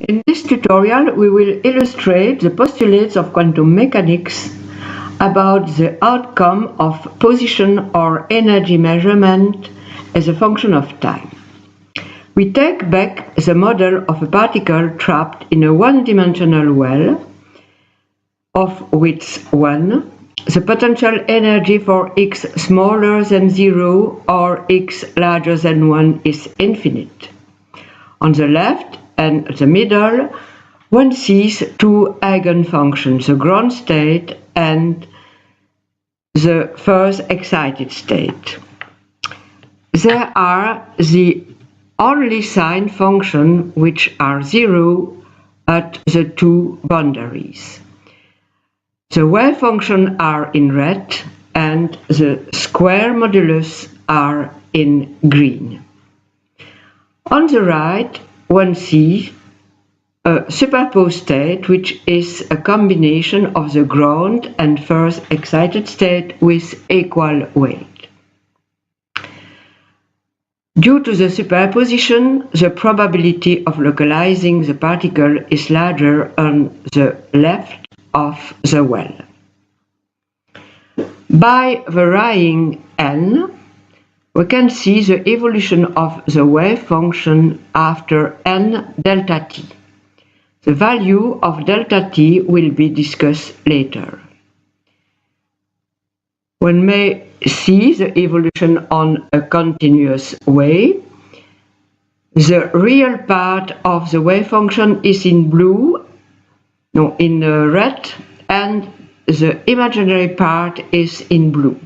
In this tutorial, we will illustrate the postulates of quantum mechanics about the outcome of position or energy measurement as a function of time. We take back the model of a particle trapped in a one-dimensional well, of which 1, the potential energy for x smaller than 0 or x larger than 1 is infinite. On the left and the middle, one sees two eigenfunctions, the ground state and the first excited state. They are the only sign functions which are 0 at the two boundaries. The wave functions are in red and the square modulus are in green. On the right, one sees a superposed state, which is a combination of the ground and first excited state with equal weight. Due to the superposition, the probability of localizing the particle is larger on the left of the well. By varying n, we can see the evolution of the wave function after n delta t. The value of delta t will be discussed later. One may see the evolution on a continuous way. The real part of the wave function is in red, and the imaginary part is in blue.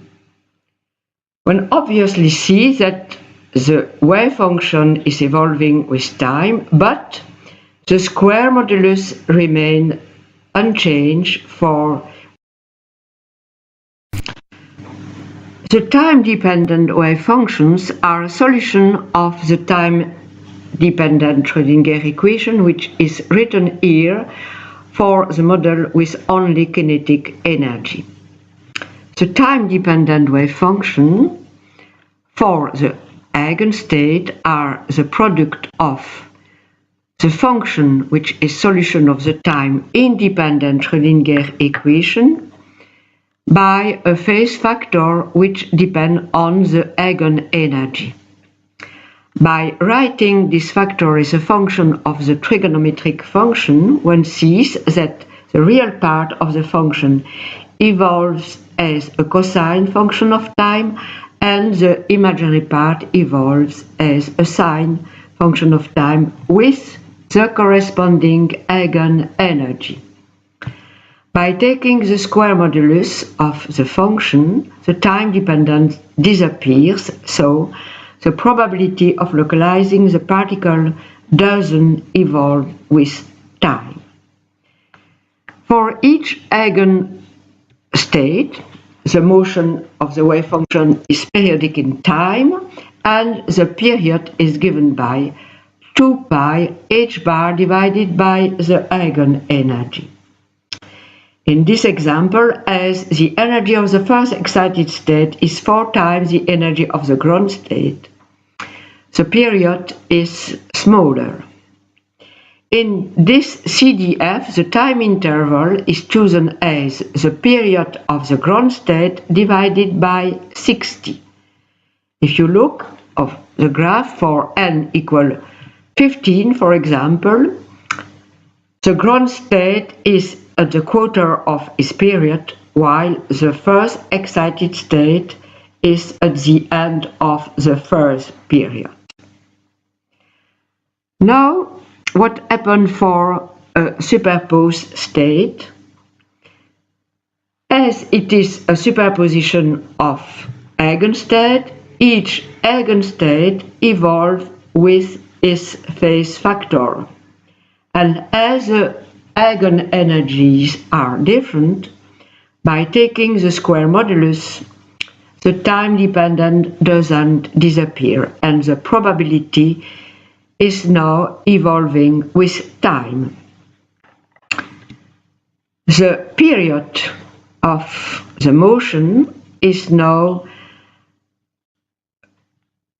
One obviously sees that the wave function is evolving with time, but the square modulus remains unchanged for the time-dependent wave functions are a solution of the time-dependent Schrödinger equation, which is written here for the model with only kinetic energy. The time-dependent wave function for the eigenstate are the product of the function, which is solution of the time-independent Schrödinger equation, by a phase factor which depends on the eigenenergy. By writing this factor as a function of the trigonometric function, one sees that the real part of the function evolves as a cosine function of time, and the imaginary part evolves as a sine function of time with the corresponding eigenenergy. By taking the square modulus of the function, the time dependence disappears, so the probability of localizing the particle doesn't evolve with time. For each eigenstate, the motion of the wave function is periodic in time, and the period is given by 2 pi h bar divided by the eigenenergy. In this example, as the energy of the first excited state is 4 times the energy of the ground state, the period is smaller. In this CDF, the time interval is chosen as the period of the ground state divided by 60. If you look at the graph for n equal 15, for example, the ground state is at the quarter of its period, while the first excited state is at the end of the first period. Now, what happened for a superposed state? As it is a superposition of eigenstate, each eigenstate evolves with its phase factor. And as the eigenenergies are different, by taking the square modulus, the time dependent doesn't disappear, and the probability is now evolving with time. The period of the motion is now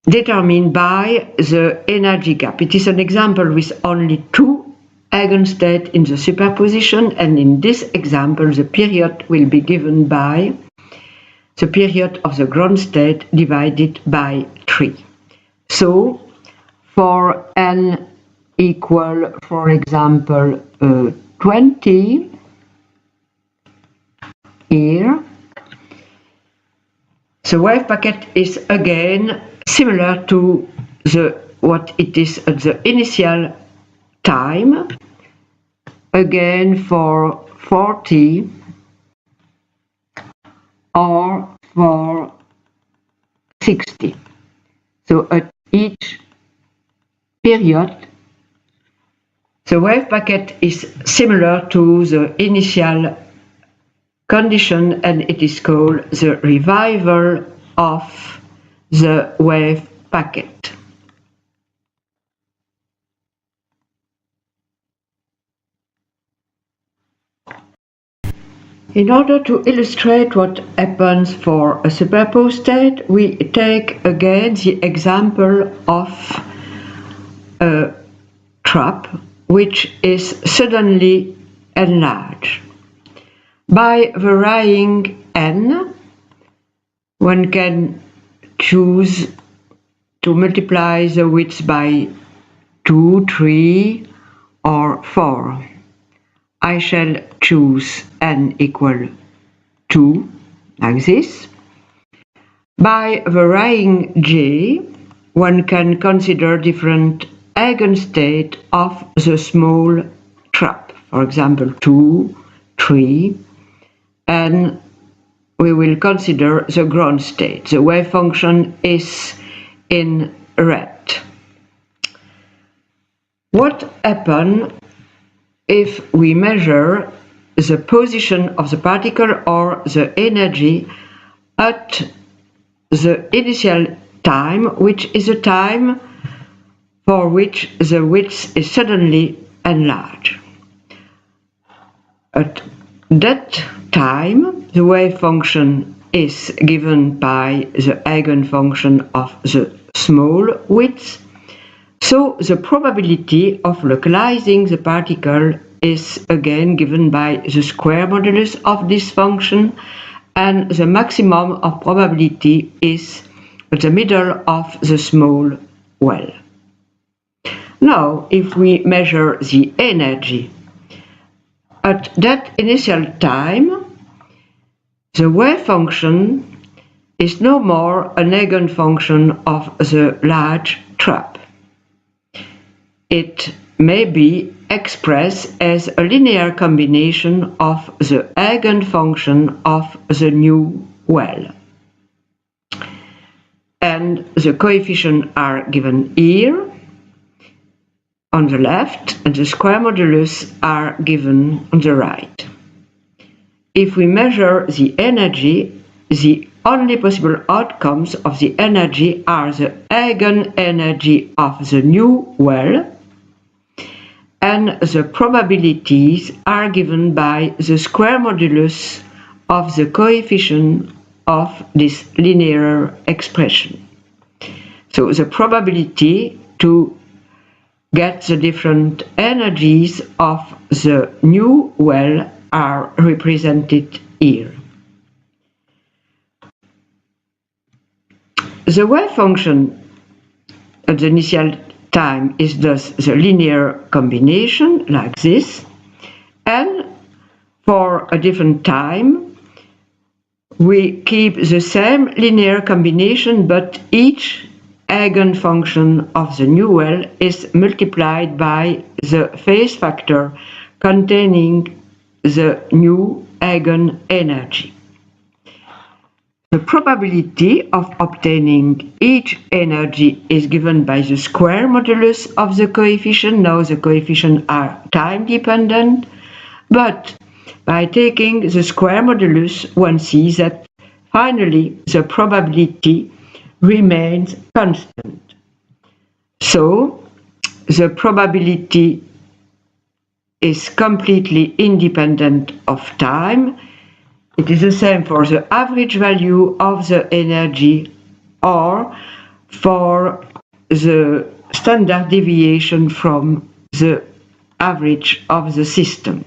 determined by the energy gap. It is an example with only two eigenstate in the superposition, and in this example the period will be given by the period of the ground state divided by 3. So for n equal, for example, 20 here, the wave packet is again similar to what it is at the initial time, again for 40 or for 60. So at each period the wave packet is similar to the initial condition, and it is called the revival of the wave packet. In order to illustrate what happens for a superposed state, we take again the example of a trap which is suddenly enlarged. By varying n, one can choose to multiply the width by 2, 3 or 4. I shall choose n equal 2, like this. By varying j, one can consider different eigenstate of the small trap, for example 2, 3, and we will consider the ground state. The wave function is in red. What happens if we measure the position of the particle or the energy at the initial time, which is a time for which the width is suddenly enlarged? At that time, the wave function is given by the eigenfunction of the small width. So the probability of localizing the particle is again given by the square modulus of this function, and the maximum of probability is at the middle of the small well. Now, if we measure the energy at that initial time, the wave function is no more an eigenfunction of the large trap. It may be expressed as a linear combination of the eigenfunction of the new well. And the coefficients are given here on the left, and the square modulus are given on the right. If we measure the energy, the only possible outcomes of the energy are the eigenenergy of the new well, and the probabilities are given by the square modulus of the coefficient of this linear expression. So the probability to get the different energies of the new well are represented here. The wave function at the initial time is thus the linear combination, like this, and for a different time we keep the same linear combination, but each eigenfunction of the new well is multiplied by the phase factor containing the new eigenenergy. The probability of obtaining each energy is given by the square modulus of the coefficient. Now the coefficients are time dependent, but by taking the square modulus, one sees that finally the probability remains constant. So the probability is completely independent of time. It is the same for the average value of the energy or for the standard deviation from the average of the system.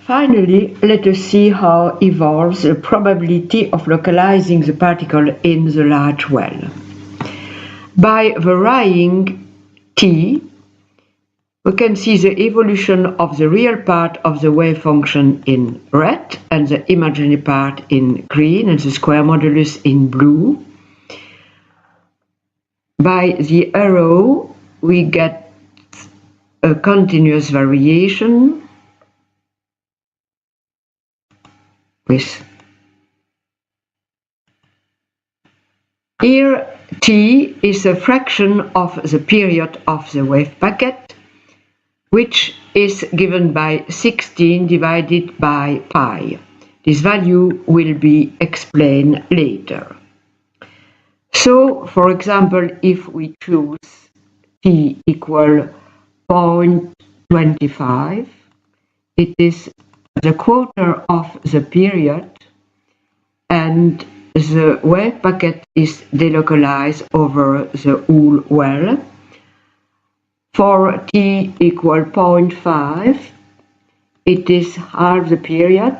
Finally, let us see how evolves the probability of localizing the particle in the large well. By varying t, we can see the evolution of the real part of the wave function in red and the imaginary part in green and the square modulus in blue. By the arrow, we get a continuous variation with here t is a fraction of the period of the wave packet, which is given by 16 divided by pi. This value will be explained later. So, for example, if we choose t equal 0.25, it is the quarter of the period and the wave packet is delocalized over the whole well. For t equal 0.5, it is half the period,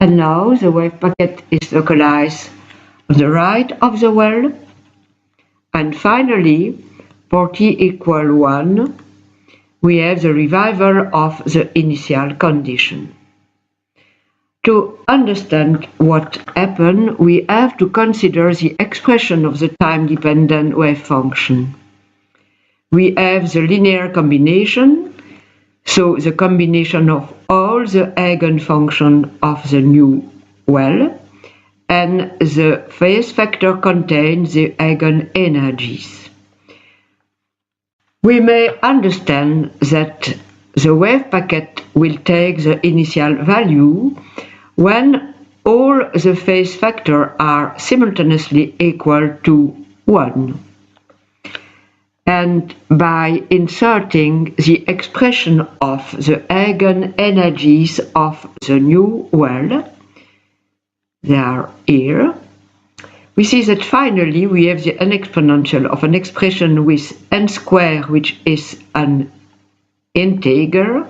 and now the wave packet is localized on the right of the well. And finally, for t equal 1, we have the revival of the initial condition. To understand what happened, we have to consider the expression of the time-dependent wave function. We have the linear combination, so the combination of all the eigenfunctions of the new well, and the phase factor contains the eigenenergies. We may understand that the wave packet will take the initial value when all the phase factors are simultaneously equal to 1. And by inserting the expression of the eigenenergies of the new well, they are here, we see that finally we have the exponential of an expression with n squared, which is an integer.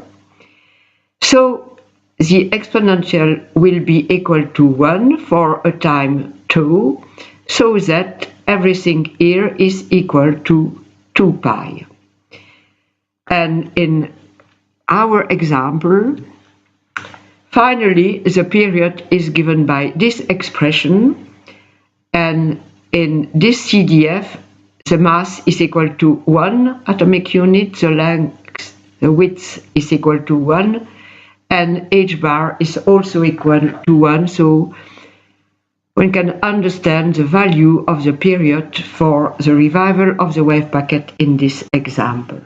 So the exponential will be equal to 1 for a time 2, so that everything here is equal to 2 pi. And in our example, finally the period is given by this expression, and in this CDF the mass is equal to 1 atomic unit, the length, the width is equal to 1, and h bar is also equal to 1, so one can understand the value of the period for the revival of the wave packet in this example.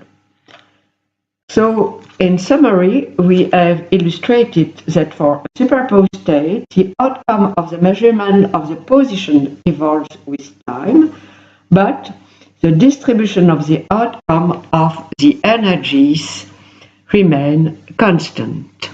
So, in summary, we have illustrated that for a superposed state, the outcome of the measurement of the position evolves with time, but the distribution of the outcome of the energies remain constant.